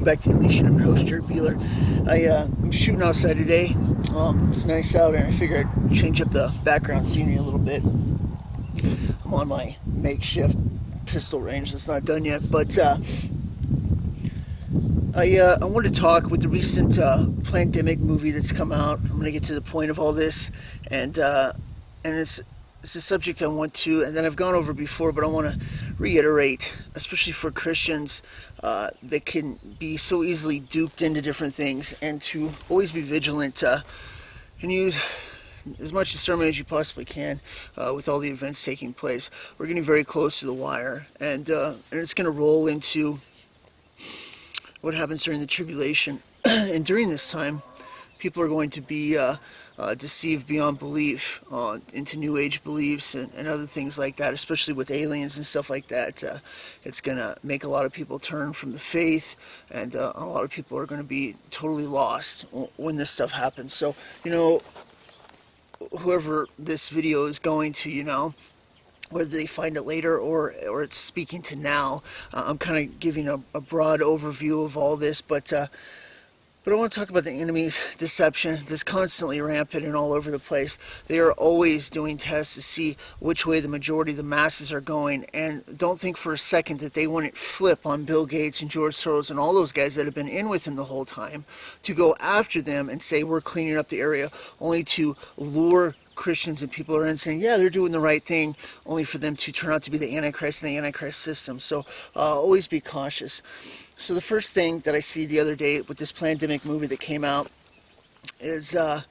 back to the Unleashing. I'm your host, Jared Beeler. I'm shooting outside today. It's nice out, and I figured I'd change up the background scenery a little bit. I'm on my makeshift pistol range. That's not done yet, but I wanted to talk with the recent pandemic movie that's come out. I'm going to get to the point of all this, and it's a subject I want to, and that I've gone over before, but I want to reiterate, especially for Christians that can be so easily duped into different things, and to always be vigilant and use as much discernment as you possibly can with all the events taking place. We're getting very close to the wire, and it's going to roll into what happens during the tribulation. And during this time, people are going to be deceived beyond belief into New Age beliefs and other things like that, especially with aliens and stuff like that. It's going to make a lot of people turn from the faith, and a lot of people are going to be totally lost when this stuff happens. So, whoever this video is going to, whether they find it later or it's speaking to now, I'm kind of giving a broad overview of all this, but I want to talk about the enemy's deception that's constantly rampant and all over the place. They are always doing tests to see which way the majority of the masses are going, and don't think for a second that they wouldn't flip on Bill Gates and George Soros and all those guys that have been in with him the whole time to go after them and say we're cleaning up the area, only to lure Christians and people are in saying, yeah, they're doing the right thing, only for them to turn out to be the Antichrist and the Antichrist system. So always be cautious. So the first thing that I see the other day with this pandemic movie that came out is, the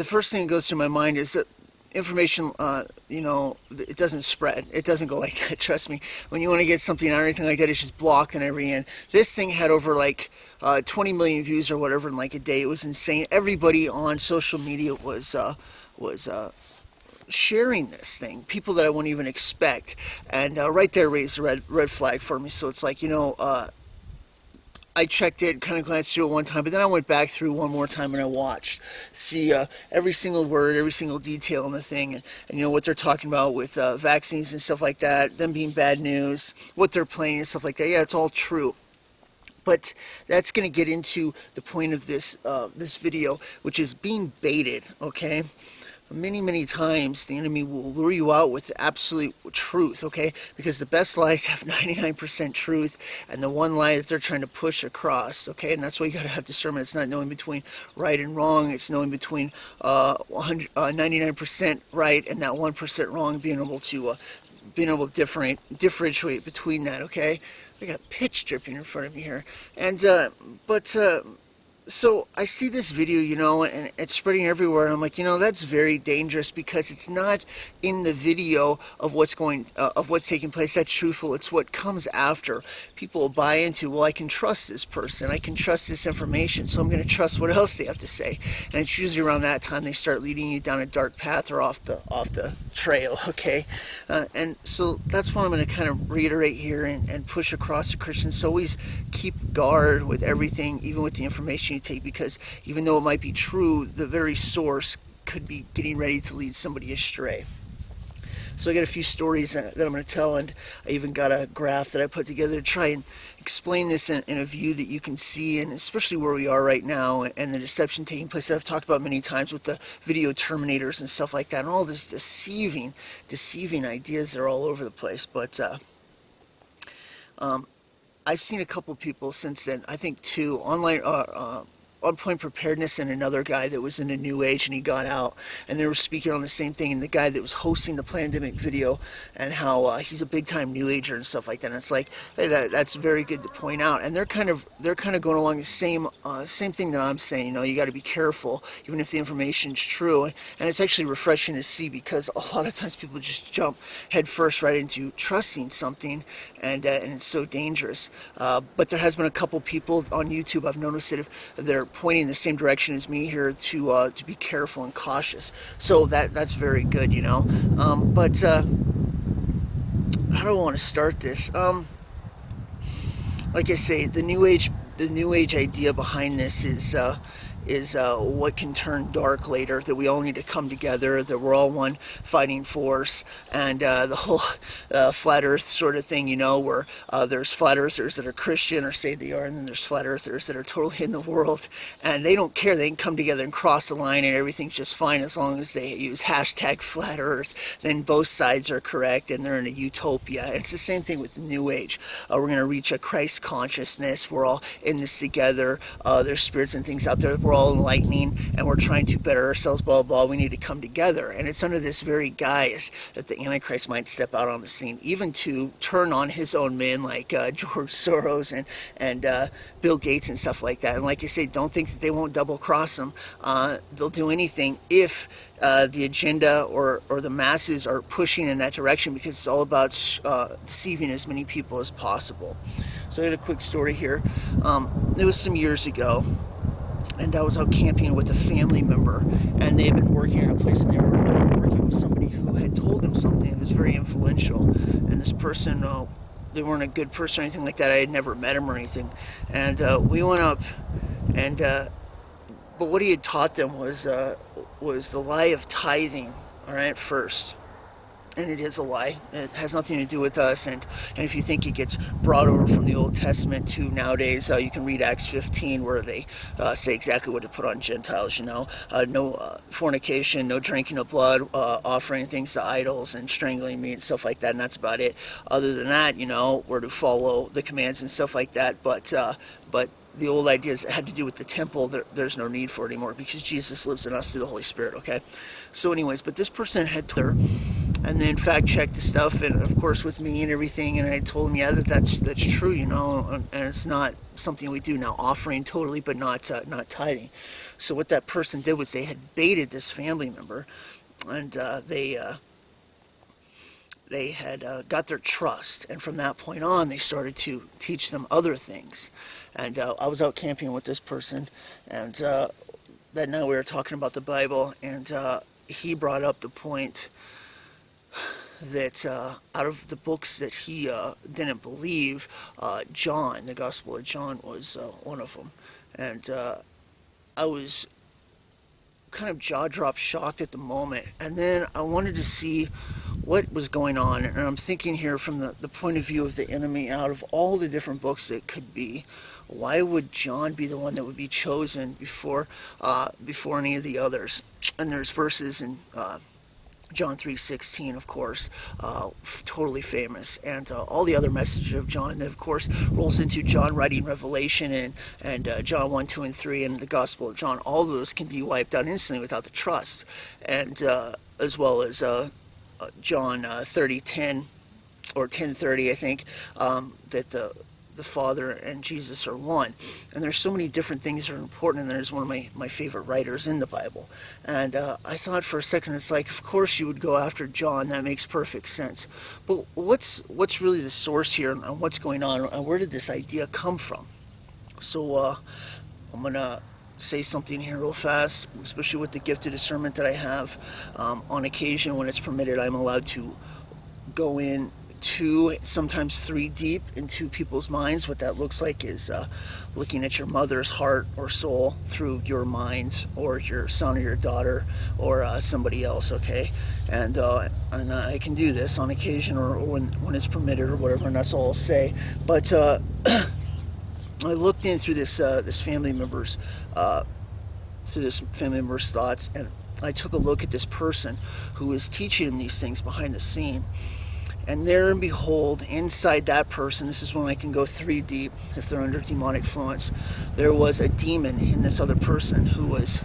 first thing that goes through my mind is that information, it doesn't spread. It doesn't go like that, trust me. When you want to get something or anything like that, it's just blocked on every end. This thing had over 20 million views or whatever in like a day. It was insane. Everybody on social media was sharing this thing, people that I wouldn't even expect, and right there raised a red flag for me. So it's like, I checked it, kind of glanced through it one time, but then I went back through one more time and I watched, see every single word, every single detail in the thing, and what they're talking about with vaccines and stuff like that, them being bad news, what they're playing and stuff like that. Yeah, it's all true. But that's going to get into the point of this video, which is being baited, okay? Many times the enemy will lure you out with absolute truth, okay? Because the best lies have 99% truth, and the one lie that they're trying to push across, okay? And that's why you got to have discernment. It's not knowing between right and wrong. It's knowing between 99% right and that 1% wrong, being able to differentiate between that, okay? I got pitch dripping in front of me here, and so I see this video, and it's spreading everywhere, and I'm like, that's very dangerous, because it's not in the video of what's taking place that's truthful. It's what comes after. People buy into, well, I can trust this person, I can trust this information, so I'm going to trust what else they have to say. And it's usually around that time they start leading you down a dark path or off the trail, okay? And so that's what I'm going to kind of reiterate here and push across to Christians. So always keep guard with everything, even with the information you take, because even though it might be true, the very source could be getting ready to lead somebody astray. So I got a few stories that I'm going to tell, and I even got a graph that I put together to try and explain this in a view that you can see, and especially where we are right now and the deception taking place that I've talked about many times with the video terminators and stuff like that, and all this deceiving ideas that are all over the place. But I've seen a couple people since then. I think two online On Point Preparedness and another guy that was in a New Age, and he got out, and they were speaking on the same thing, and the guy that was hosting the pandemic video, and how he's a big time New Ager and stuff like that. And it's like, hey, that's very good to point out, and they're kind of going along the same thing that I'm saying. You got to be careful, even if the information's true, and it's actually refreshing to see, because a lot of times people just jump head first right into trusting something, and it's so dangerous. But there has been a couple people on YouTube I've noticed that if they're pointing in the same direction as me here to be careful and cautious. So that's very good, But how do I want to start this? Like I say, the New Age idea behind this is what can turn dark later, that we all need to come together, that we're all one fighting force. And the whole flat earth sort of thing, where there's flat earthers that are Christian or say they are, and then there's flat earthers that are totally in the world, and they don't care. They can come together and cross the line and everything's just fine as long as they use hashtag flat earth. Then both sides are correct and they're in a utopia. And it's the same thing with the New Age. We're going to reach a Christ consciousness. We're all in this together. There's spirits and things out there. We're all enlightening and we're trying to better ourselves, blah, blah, blah. We need to come together. And it's under this very guise that the Antichrist might step out on the scene, even to turn on his own men like George Soros and Bill Gates and stuff like that. And like I say, don't think that they won't double cross them. They'll do anything if the agenda or the masses are pushing in that direction, because it's all about deceiving as many people as possible. So I got a quick story here. It was some years ago, and I was out camping with a family member, and they had been working in a place, and they were working with somebody who had told them something that was very influential. And this person, they weren't a good person or anything like that. I had never met him or anything. And we went up, and but what he had taught them was the lie of tithing. All right, first. And it is a lie. It has nothing to do with us. And if you think it gets brought over from the Old Testament to nowadays, you can read Acts 15, where they say exactly what to put on Gentiles. No fornication, no drinking of blood, offering things to idols, and strangling meat and stuff like that. And that's about it. Other than that, we're to follow the commands and stuff like that. But the old ideas that had to do with the temple, there's no need for it anymore, because Jesus lives in us through the Holy Spirit, okay? So anyways, but this person had told her, and then fact-checked the stuff, and of course with me and everything, and I told him, yeah, that's true, and it's not something we do now, offering totally, but not tithing. So what that person did was they had baited this family member, and they had got their trust, and from that point on, they started to teach them other things. And I was out camping with this person, and that night we were talking about the Bible, and he brought up the point that out of the books that he didn't believe, John, the Gospel of John, was one of them. And I was kind of jaw-drop shocked at the moment, and then I wanted to see what was going on, and I'm thinking here from the point of view of the enemy. Out of all the different books that could be, why would John be the one that would be chosen before any of the others? And there's verses in John 3:16, of course, totally famous, and all the other messages of John that, of course, rolls into John writing Revelation and John 1, 2, and 3, and the Gospel of John. All of those can be wiped out instantly without the trust, and as well as John 30:10 or 10:30, I think, that the Father and Jesus are one. And there's so many different things that are important, and there's one of my favorite writers in the Bible. And I thought for a second, it's like, of course you would go after John. That makes perfect sense. But what's really the source here, and what's going on, and where did this idea come from? So I'm going to say something here real fast, especially with the gift of discernment that I have. On occasion, when it's permitted, I'm allowed to go in 2, sometimes 3 deep into people's minds. What that looks like is looking at your mother's heart or soul through your mind, or your son or your daughter, or somebody else, okay? And I can do this on occasion, or when it's permitted, or whatever, and that's all I'll say. But I looked in through this family member's thoughts, and I took a look at this person who was teaching him these things behind the scene. And there and behold, inside that person, this is when I can go 3 deep if they're under demonic influence, there was a demon in this other person who was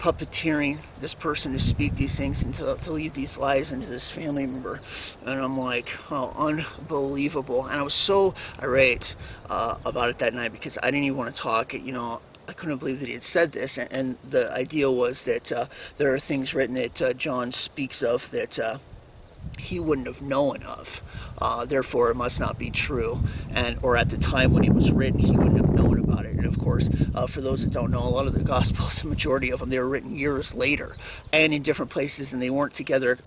puppeteering this person to speak these things and to leave these lies into this family member. And I'm like, oh, unbelievable. And I was so irate about it that night, because I didn't even want to talk. I couldn't believe that he had said this. And the idea was that there are things written that John speaks of that he wouldn't have known of, therefore it must not be true, or at the time when it was written, he wouldn't have known about it. And of course, for those that don't know, a lot of the Gospels, the majority of them, they were written years later and in different places, and they weren't together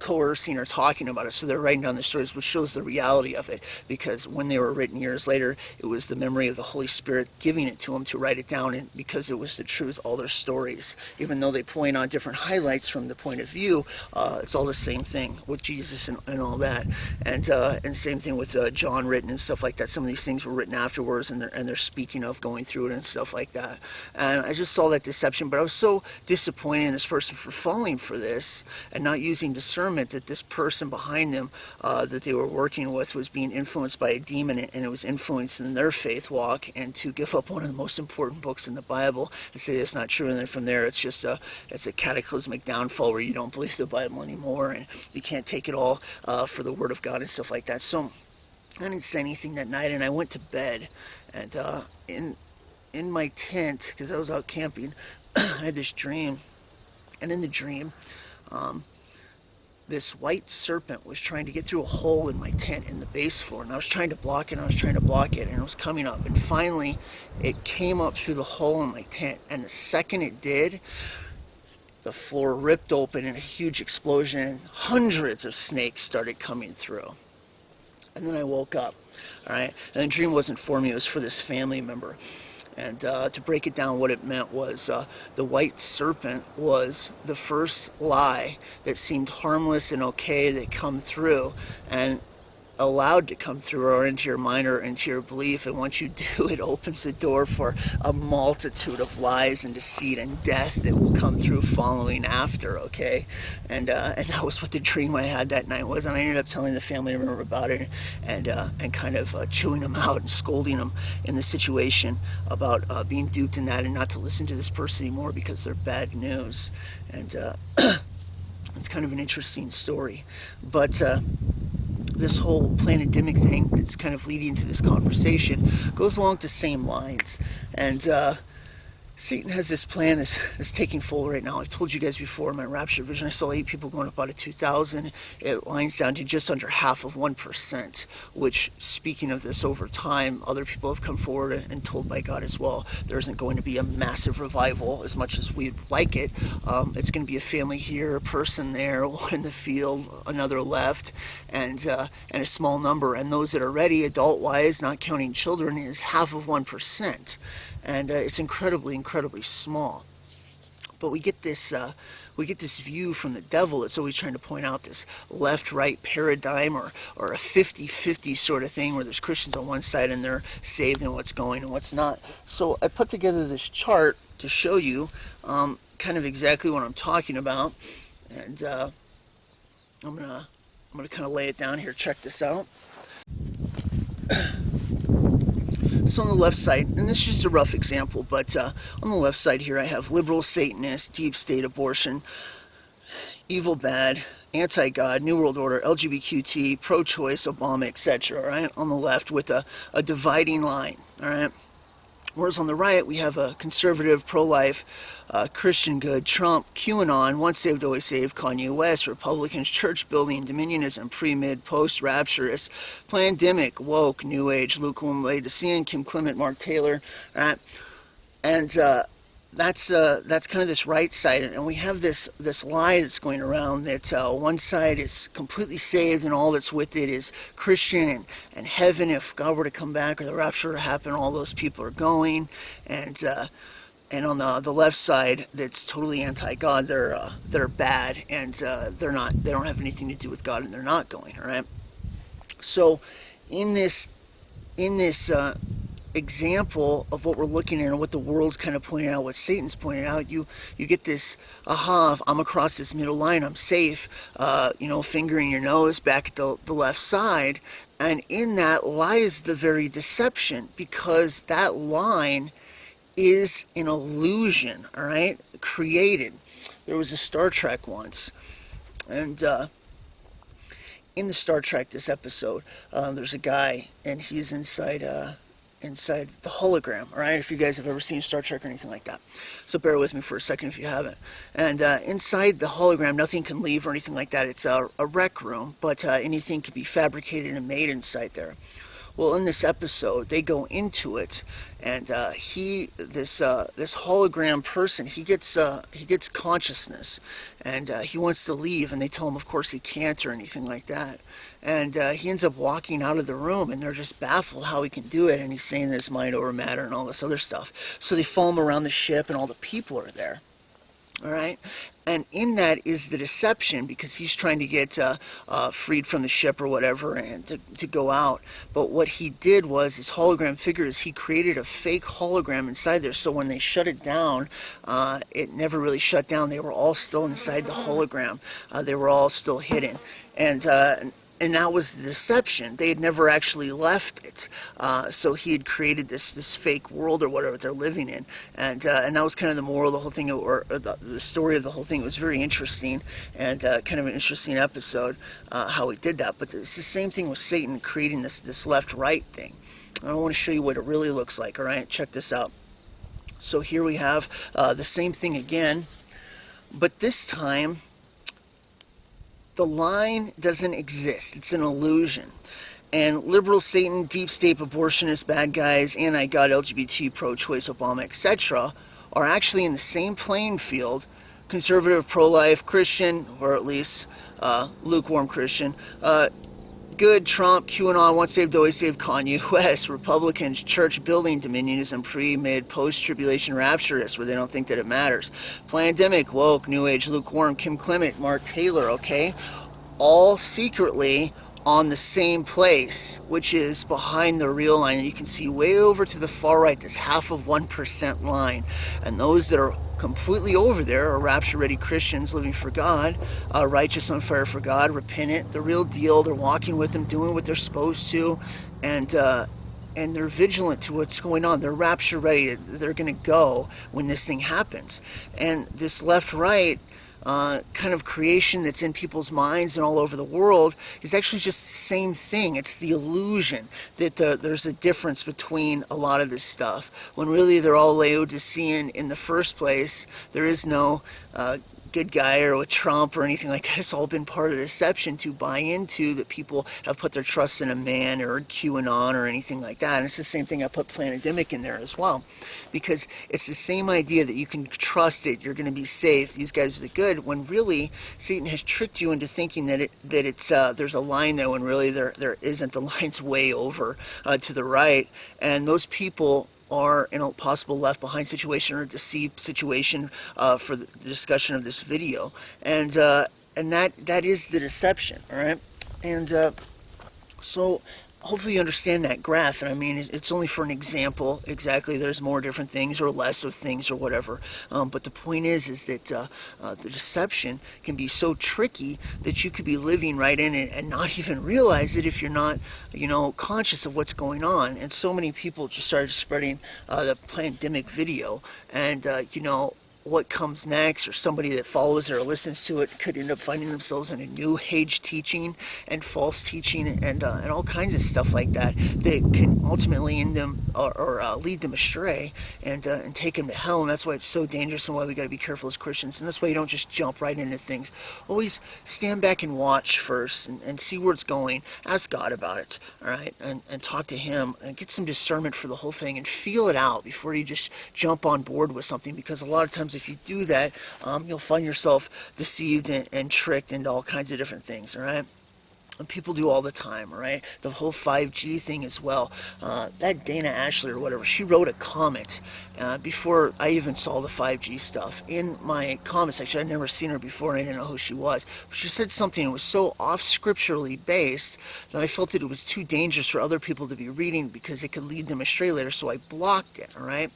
coercing or talking about it. So they're writing down the stories, which shows the reality of it, because when they were written years later, it was the memory of the Holy Spirit giving it to them to write it down, and because it was the truth, all their stories, even though they point on different highlights from the point of view, it's all the same thing with Jesus and all that. And same thing with John written and stuff like that. Some of these things were written afterwards, and they're speaking of going through it and stuff like that. And I just saw that deception, but I was so disappointed in this person for falling for this and not using discernment, that this person behind them that they were working with was being influenced by a demon, and it was influencing their faith walk, and to give up one of the most important books in the Bible and say it's not true, and then from there it's a cataclysmic downfall where you don't believe the Bible anymore, and you can't take it all for the Word of God and stuff like that. So I didn't say anything that night, and I went to bed, and in my tent, because I was out camping, I had this dream, and in the dream, this white serpent was trying to get through a hole in my tent in the base floor, and I was trying to block it, and it was coming up, and finally it came up through the hole in my tent, and the second it did, the floor ripped open in a huge explosion, and hundreds of snakes started coming through. And then I woke up, all right, and the dream wasn't for me, it was for this family member. And to break it down, what it meant was the white serpent was the first lie that seemed harmless and okay that come through and allowed to come through or into your mind or into your belief. And once you do, it opens the door for a multitude of lies and deceit and death that will come through following after, okay? And that was what the dream I had that night was. And I ended up telling the family member about it, and kind of chewing them out and scolding them in the situation about being duped in that, and not to listen to this person anymore because they're bad news. And it's kind of an interesting story. But this whole pandemic thing that's kind of leading to this conversation goes along the same lines. And Satan has this plan that's taking full right now. I've told you guys before, in my rapture vision, I saw 8 people going up out of 2,000. It lines down to just under half of 1%, which, speaking of this over time, other people have come forward and told by God as well, there isn't going to be a massive revival as much as we'd like it. It's going to be a family here, a person there, one in the field, another left, and a small number. And those that are ready, adult-wise, not counting children, is half of 1%. And it's incredibly small. But we get this view from the devil that's always trying to point out this left-right paradigm, or a 50-50 sort of thing, where there's Christians on one side and they're saved and what's going and what's not. So I put together this chart to show you kind of exactly what I'm talking about, and I'm gonna kind of lay it down here. Check this out. So on the left side, and this is just a rough example, but on the left side here I have liberal, Satanist, deep state, abortion, evil, bad, anti-God, New World Order, LGBTQ, pro-choice, Obama, etc. All right, on the left with a dividing line. All right. Whereas on the right, we have a conservative, pro-life, Christian good, Trump, QAnon, once saved, always saved, Kanye West, Republicans, church building, dominionism, pre-mid, post-rapturist, pandemic, woke, new age, lukewarm, Laodicean, Kim Clement, Mark Taylor, right? And that's kind of this right side, and we have this lie that's going around that one side is completely saved and all that's with it is Christian and heaven. If God were to come back or the rapture to happen, all those people are going, and on the left side that's totally anti-God, they're bad, and they don't have anything to do with God, and they're not going. All right. So in this example of what we're looking at and what the world's kind of pointing out, what Satan's pointing out, you get this, I'm across this middle line, I'm safe, fingering your nose back at the left side, and in that lies the very deception, because that line is an illusion, all right, created. There was a Star Trek once, and in the Star Trek, this episode, there's a guy, and he's inside the hologram, all right? If you guys have ever seen Star Trek or anything like that. So bear with me for a second if you haven't. And inside the hologram, nothing can leave or anything like that. It's a rec room, but anything can be fabricated and made inside there. Well, in this episode, they go into it, and this hologram person, he gets consciousness, and he wants to leave, and they tell him, of course, he can't or anything like that, and he ends up walking out of the room, and they're just baffled how he can do it, and he's saying that it's mind over matter and all this other stuff. So they follow him around the ship, and all the people are there. All right, and in that is the deception, because he's trying to get freed from the ship or whatever, and to go out. But what he did was, his hologram figures, he created a fake hologram inside there, so when they shut it down, it never really shut down. They were all still inside the hologram. They were all still hidden, and that was the deception. They had never actually left it. So he had created this fake world or whatever they're living in. And that was kind of the moral of the whole thing, or the story of the whole thing. It was very interesting, and kind of an interesting episode, how he did that. But it's the same thing with Satan creating this left-right thing. I want to show you what it really looks like, all right? Check this out. So here we have the same thing again, but this time the line doesn't exist. It's an illusion. And liberal Satan, deep state abortionists, bad guys, anti-God, LGBT, pro-choice, Obama, etc. are actually in the same playing field. Conservative, pro-life, Christian, or at least lukewarm Christian, good, Trump, QAnon, once saved, always saved, Kanye West, Republicans, church building, dominionism, pre, mid, post-tribulation rapturists, where they don't think that it matters. Pandemic, woke, new age, lukewarm, Kim Clement, Mark Taylor, okay? All secretly on the same place, which is behind the real line. And you can see way over to the far right, this half of 1% line. And those that are completely over there are rapture-ready Christians living for God, righteous, on fire for God, repentant, the real deal. They're walking with Him, doing what they're supposed to, and they're vigilant to what's going on. They're rapture-ready. They're going to go when this thing happens. And this left-right kind of creation that's in people's minds and all over the world is actually just the same thing. It's the illusion that there's a difference between a lot of this stuff, when really they're all Laodicean in the first place. There is no good guy or with Trump or anything like that. It's all been part of the deception to buy into that people have put their trust in a man or QAnon or anything like that. And it's the same thing. I put Pandemic in there as well, because it's the same idea that you can trust it, you're going to be safe, these guys are the good, when really Satan has tricked you into thinking that it's there's a line there, when really there isn't. The line's way over to the right, and those people are in a possible left behind situation or deceived situation for the discussion of this video, and that is the deception, all right? And so hopefully you understand that graph. And I mean, it's only for an example. Exactly, there's more different things or less of things or whatever, but the point is that the deception can be so tricky that you could be living right in it and not even realize it if you're not, conscious of what's going on. And so many people just started spreading the Pandemic video, and what comes next, or somebody that follows it or listens to it could end up finding themselves in a new age teaching and false teaching and all kinds of stuff like that can ultimately end them or lead them astray and take them to hell. And that's why it's so dangerous, and why we got to be careful as Christians. And that's why you don't just jump right into things. Always stand back and watch first and see where it's going. Ask God about it, all right, and talk to Him and get some discernment for the whole thing and feel it out before you just jump on board with something, because a lot of times if you do that, you'll find yourself deceived and tricked into all kinds of different things, all right? And people do all the time, all right? The whole 5G thing as well. That Dana Ashley or whatever, she wrote a comment before I even saw the 5G stuff in my comment section. I'd never seen her before, and I didn't know who she was. But she said something that was so off-scripturally based that I felt that it was too dangerous for other people to be reading, because it could lead them astray later, so I blocked it, all right?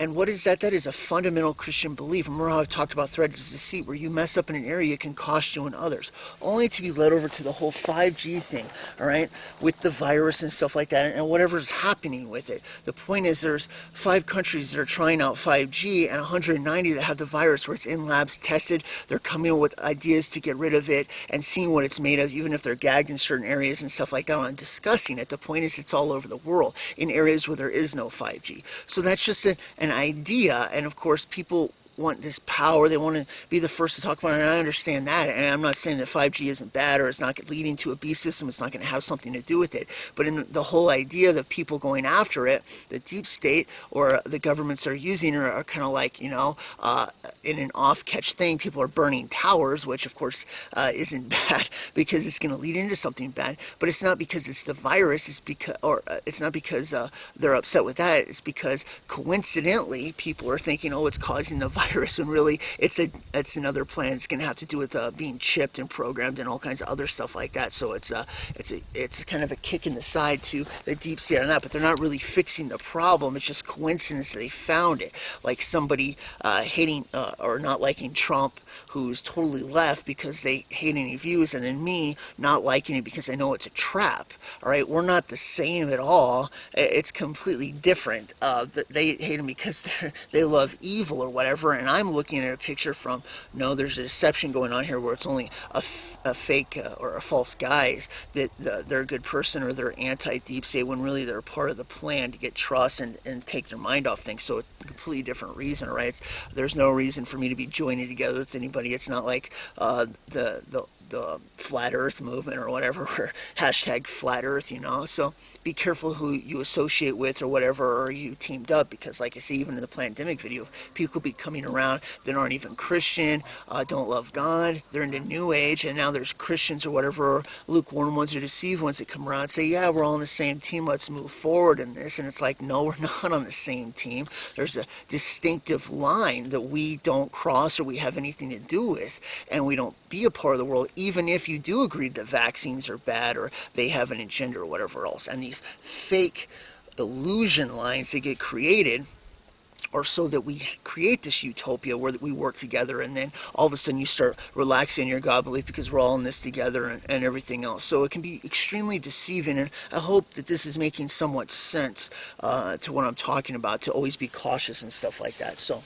And what is that? That is a fundamental Christian belief. Remember how I've talked about thread is deceit, where you mess up in an area, it can cost you and others. Only to be led over to the whole 5G thing, all right, with the virus and stuff like that, and whatever's happening with it. The point is, there's 5 countries that are trying out 5G and 190 that have the virus, where it's in labs tested. They're coming up with ideas to get rid of it and seeing what it's made of, even if they're gagged in certain areas and stuff like that, and discussing it. The point is, it's all over the world in areas where there is no 5G. So that's just an idea, and of course people want this power. They want to be the first to talk about it, and I understand that. And I'm not saying that 5G isn't bad or it's not leading to a beast system. It's not going to have something to do with it. But in the whole idea that people going after it, the deep state or the governments that are using it are kind of like, in an off-catch thing. People are burning towers, which of course isn't bad because it's going to lead into something bad. But it's not because it's the virus. It's not because they're upset with that. It's because coincidentally people are thinking, oh, it's causing the virus, when really it's another plan. It's going to have to do with being chipped and programmed and all kinds of other stuff like that. So it's kind of a kick in the side to the deep state on that. But they're not really fixing the problem. It's just coincidence that they found it. Like somebody hating or not liking Trump, who's totally left because they hate any views, and then me not liking it because I know it's a trap. All right, we're not the same at all. It's completely different. They hate him because they love evil or whatever, and I'm looking at a picture from, no, there's a deception going on here where it's only a fake or a false guise that they're a good person or they're anti-deep state, when really they're part of the plan to get trust and take their mind off things. So it's a completely different reason, right? There's no reason for me to be joining together with anybody. It's not like the flat earth movement or whatever, or hashtag flat earth, so be careful who you associate with or whatever, or you teamed up, because like I say, even in the pandemic video, people could be coming around that aren't even Christian, don't love God, they're into New Age, and now there's Christians or whatever, lukewarm ones or deceive ones that come around and say, yeah, we're all on the same team, let's move forward in this. And it's like, no, we're not on the same team. There's a distinctive line that we don't cross or we have anything to do with, and we don't be a part of the world, even if you do agree that vaccines are bad or they have an agenda or whatever else. And these fake illusion lines that get created are so that we create this utopia where we work together, and then all of a sudden you start relaxing your God belief because we're all in this together and everything else. So it can be extremely deceiving, and I hope that this is making somewhat sense to what I'm talking about, to always be cautious and stuff like that. So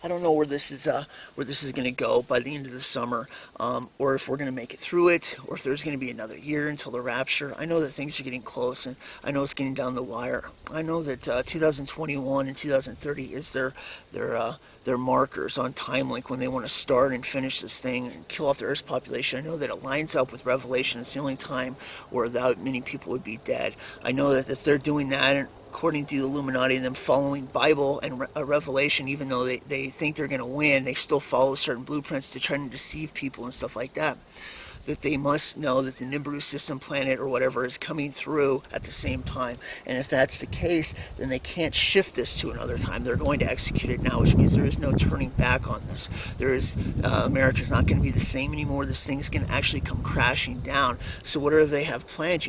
I don't know where this is going to go by the end of the summer, or if we're going to make it through it, or if there's going to be another year until the rapture. I know that things are getting close, and I know it's getting down the wire. I know that 2021 and 2030 is their markers on time link when they want to start and finish this thing and kill off the Earth's population. I know that it lines up with Revelation. It's the only time where that many people would be dead. I know that if they're doing that, according to the Illuminati and them following Bible and Revelation, even though they think they're going to win, they still follow certain blueprints to try to deceive people and stuff like that. That they must know that the Nibiru system planet or whatever is coming through at the same time. And if that's the case, then they can't shift this to another time. They're going to execute it now, which means there is no turning back on this. America's not going to be the same anymore. This thing's going to actually come crashing down. So whatever they have planned,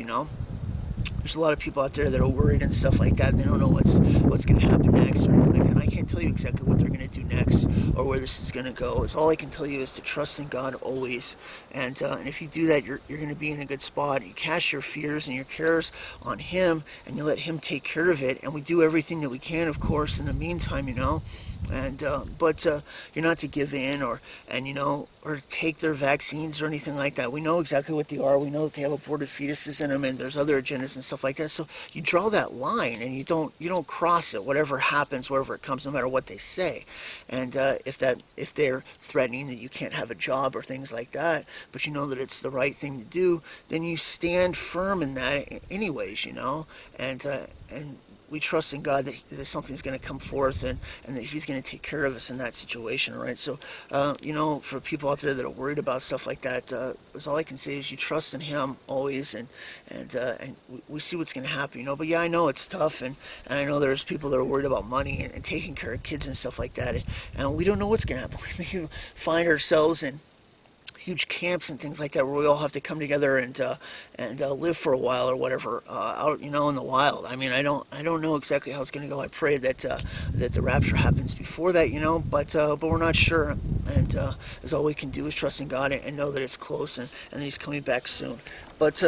there's a lot of people out there that are worried and stuff like that, and they don't know what's going to happen next or anything like that. And I can't tell you exactly what they're going to do next or where this is going to go. All I can tell you is to trust in God always, and if you do that, you're going to be in a good spot. You cast your fears and your cares on Him, and you let Him take care of it. And we do everything that we can, of course, in the meantime, And but you're not to give in or take their vaccines or anything like that. We know exactly what they are. We know that they have aborted fetuses in them, and there's other agendas and stuff like that. So you draw that line, and you don't cross it. Whatever happens, wherever it comes, no matter what they say. And if they're threatening that you can't have a job or things like that, but you know that it's the right thing to do, then you stand firm in that, anyways. And we trust in God that something's going to come forth and that He's going to take care of us in that situation, right? So, for people out there that are worried about stuff like that, all I can say is you trust in Him always, and we see what's going to happen, But yeah, I know it's tough, and I know there's people that are worried about money and taking care of kids and stuff like that, and we don't know what's going to happen. We may find ourselves in huge camps and things like that where we all have to come together and live for a while or whatever out in the wild. I mean, I don't know exactly how it's going to go. I pray that the rapture happens before that, but we're not sure, and as all we can do is trust in God and know that it's close and that He's coming back soon. But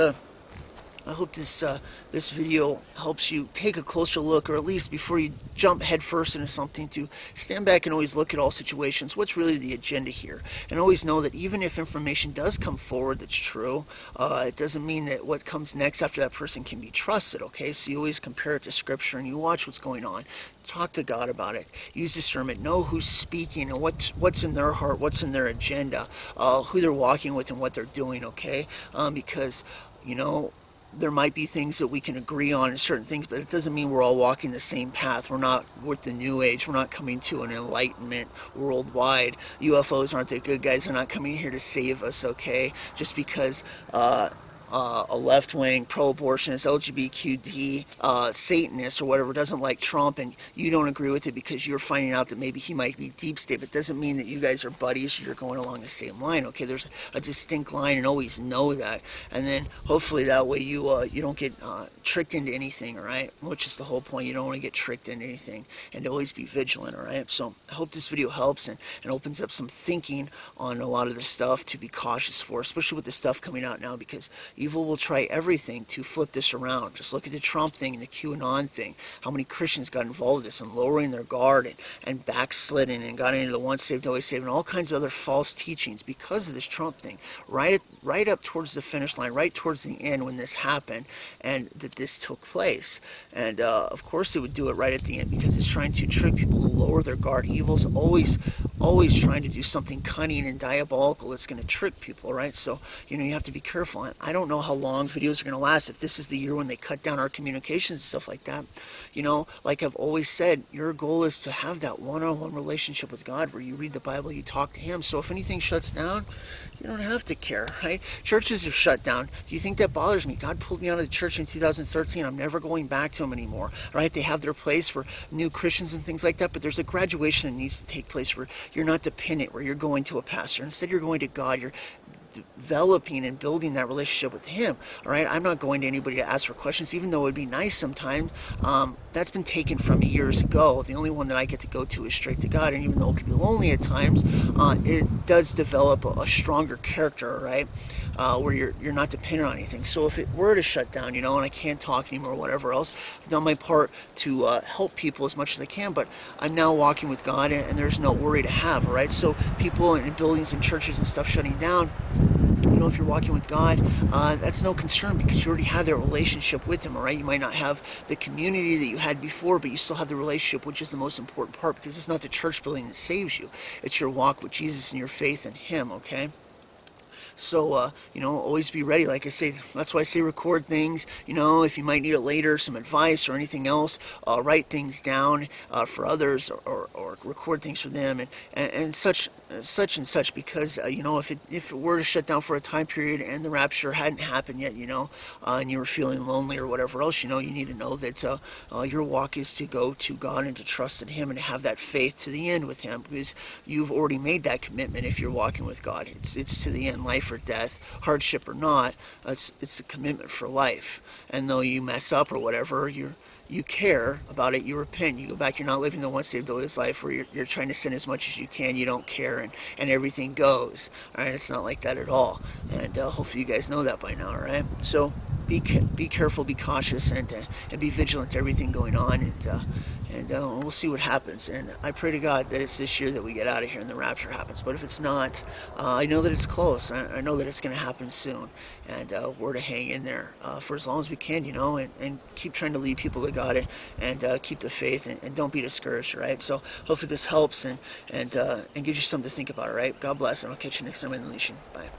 I hope this video helps you take a closer look, or at least before you jump headfirst into something, to stand back and always look at all situations. What's really the agenda here? And always know that even if information does come forward that's true, it doesn't mean that what comes next after that person can be trusted, okay? So you always compare it to Scripture and you watch what's going on. Talk to God about it. Use discernment. Know who's speaking and what's in their heart, what's in their agenda, who they're walking with and what they're doing, okay? Because, you know, there might be things that we can agree on and certain things, but it doesn't mean we're all walking the same path. We're not with the new age. We're not coming to an enlightenment worldwide. UFOs aren't the good guys. They're not coming here to save us, okay? Just because a left-wing, pro-abortionist, LGBTQD, Satanist or whatever doesn't like Trump and you don't agree with it because you're finding out that maybe he might be deep state, but it doesn't mean that you guys are buddies or you're going along the same line, okay? There's a distinct line, and always know that. And then hopefully that way you don't get tricked into anything, all right? Which is the whole point. You don't want to get tricked into anything, and always be vigilant, all right? So I hope this video helps and opens up some thinking on a lot of the stuff to be cautious for, especially with the stuff coming out now, because evil will try everything to flip this around. Just look at the Trump thing and the QAnon thing. How many Christians got involved in this and lowering their guard and backsliding and got into the once saved, always saved, and all kinds of other false teachings because of this Trump thing. Right up towards the finish line, right towards the end when this happened and that this took place. And of course it would do it right at the end because it's trying to trick people to lower their guard. Evil's always trying to do something cunning and diabolical that's going to trick people, right? So, you know, you have to be careful. And I don't know how long videos are going to last. If this is the year when they cut down our communications and stuff like that, you know, like I've always said, your goal is to have that one-on-one relationship with God where you read the Bible, you talk to Him. So if anything shuts down, you don't have to care, right? Churches are shut down. Do you think that bothers me? God pulled me out of the church in 2013. I'm never going back to them anymore, right? They have their place for new Christians and things like that, but there's a graduation that needs to take place where you're not dependent, where you're going to a pastor. Instead, you're going to God. You're developing and building that relationship with Him, all right? I'm not going to anybody to ask for questions, even though it would be nice sometimes. That's been taken from me years ago. The only one that I get to go to is straight to God, and even though it can be lonely at times, it does develop a stronger character, right? Where you're not dependent on anything. So if it were to shut down, you know, and I can't talk anymore or whatever else, I've done my part to help people as much as I can, but I'm now walking with God, and there's no worry to have, all right? So people in buildings and churches and stuff shutting down, you know, if you're walking with God, that's no concern because you already have that relationship with Him, all right? You might not have the community that you had before, but you still have the relationship, which is the most important part, because it's not the church building that saves you. It's your walk with Jesus and your faith in Him, okay? So, you know, always be ready. Like I say, that's why I say record things. You know, if you might need it later, some advice or anything else, write things down for others, or record things for them, and such and such. Because you know, if it were to shut down for a time period and the rapture hadn't happened yet, you know, and you were feeling lonely or whatever else, you know, you need to know that your walk is to go to God and to trust in Him and to have that faith to the end with Him, because you've already made that commitment. If you're walking with God, it's to the end, life or death, hardship or not. It's a commitment for life. And though you mess up or whatever, you care about it, you repent, you go back, you're not living the once saved always life where you're trying to sin as much as you can, you don't care, and everything goes. All right, it's not like that at all. And hopefully you guys know that by now, all right? So be careful, be cautious, and be vigilant to everything going on, and we'll see what happens. And I pray to God that it's this year that we get out of here and the rapture happens. But if it's not, I know that it's close. I know that it's going to happen soon. And we're to hang in there for as long as we can, you know, and keep trying to lead people to God, and keep the faith, and don't be discouraged, right? So hopefully this helps and gives you something to think about, all right? God bless, and I'll catch you next time in the Unleashing. Bye.